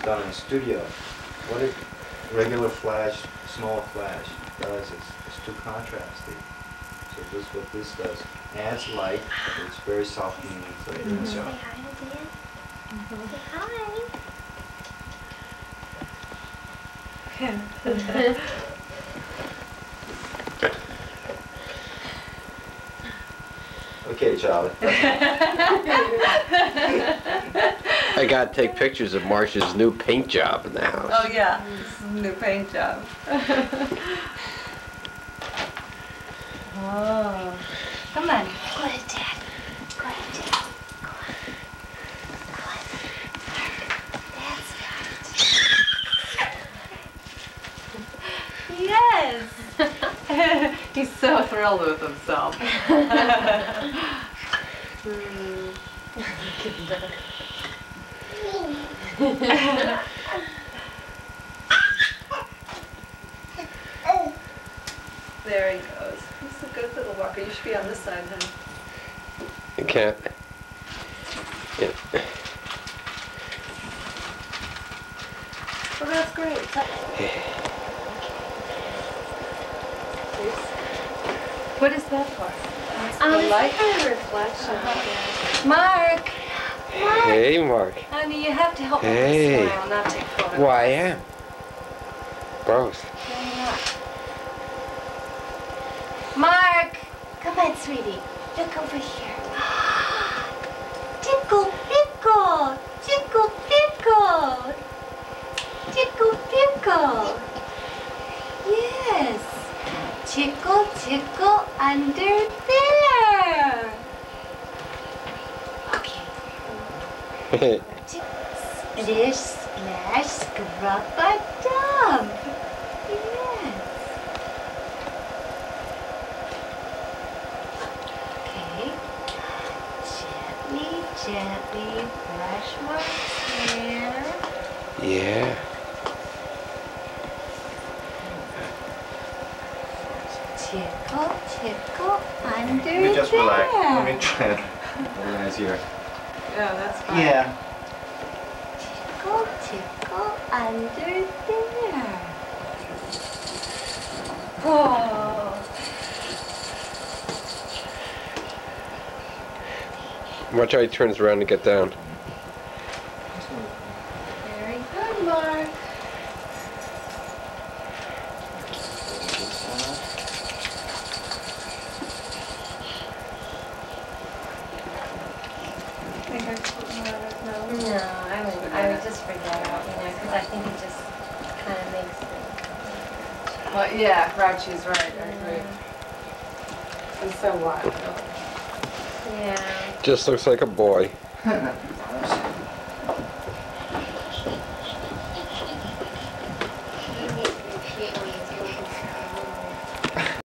done in the studio. What a regular flash, small flash does is it's too contrasty. So this what this does. Adds light, but it's very softening for the image. Say hi to Dan. Say hi. Okay, Charlie. I gotta take pictures of Marcia's new paint job in the house. Oh yeah, this is a new paint job. Oh, come on. Go ahead, Dad. Go ahead, Dad. Go on. Go on. That's right. Yes. He's so thrilled with himself. There he goes. He's a good little walker. You should be on this side, honey. You can't. Yeah. Well, that's great. What is that for? The light? It's a reflection. Mark! Hey, Mark. Honey, you have to help me Hey. smile, not take photographs. Well, I am. Both. Mark! Come on, sweetie. Look over here. Tickle, tickle. Tickle, tickle. Tickle, tickle. Yes. Tickle, tickle under there. Okay. Splish, splash, scrub-a-dub. Yes. Okay. Gently, gently brush my hair. Yeah. Tickle, tickle under Let me just there. relax. Let me try to organize here. Yeah, that's fine. Yeah. Tickle, tickle under there. Oh. Watch how he turns around to get down. Very good, Mark. No, I would just forget it, because I think it just kind of makes it. Well, yeah, Grouchy's right. I agree. And so what? Yeah. Just looks like a boy.